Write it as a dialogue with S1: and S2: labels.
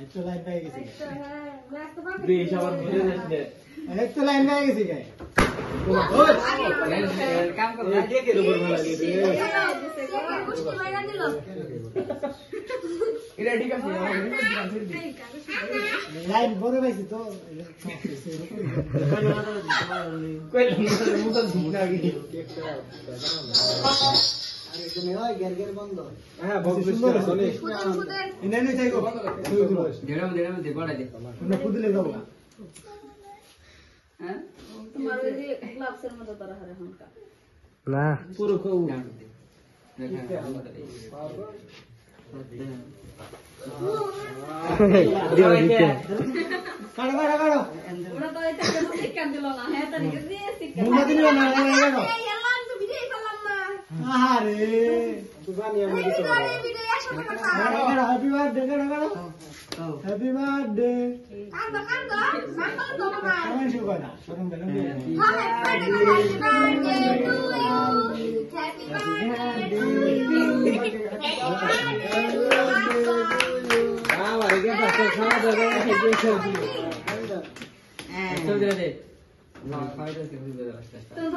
S1: একটু লাইন পেয়ে গেছি
S2: বেশ আবার বুঝে যাচ্ছে
S1: একটু লাইন পেয়ে গেছি গাই
S2: কাম করো কে কে উপর ভালো লাগে এটা ঠিক আছে
S1: লাইন বড় পাইছি তো
S2: কই মুখ ধুনা গিয়ে
S1: আরে তুমি ওই গের গের বন্ধ
S2: হ্যাঁ বহুত সুন্দর চলে
S1: ইন্ডিয়ান চাই গো
S2: দেড়াম দে বড় দে
S1: না ফুদলে যাবো
S3: হ্যাঁ তোমার ওই যে গ্লাভসের মতো তারা হারে হনকা
S1: না
S2: পুরো খাও
S1: দিও দিতে কাড়ো কাড়ো কাড়ো
S3: ওরা তো এটা কেন শিক্ষা দিল না হ্যাঁ তার কি দিয়ে শিক্ষা
S1: মুন্না দিল না কাড়ো
S3: এই এলাম তো ভিডিও ফেললাম না
S1: আরে তুবানি আমি দিতে কাড়ো হ্যাপি বার্থডে কাড়ো কাড়ো হ্যাপি বার্থডে
S3: কান্দো তো বাবা
S1: কেমন শুভ না শরম বেলম
S3: happy birthday to you happy
S2: আবার একে পাশে খাওয়া দাওয়া খেয়ে সব দিয়ে সব দিয়ে দে না খাওয়া দাওয়া খেয়ে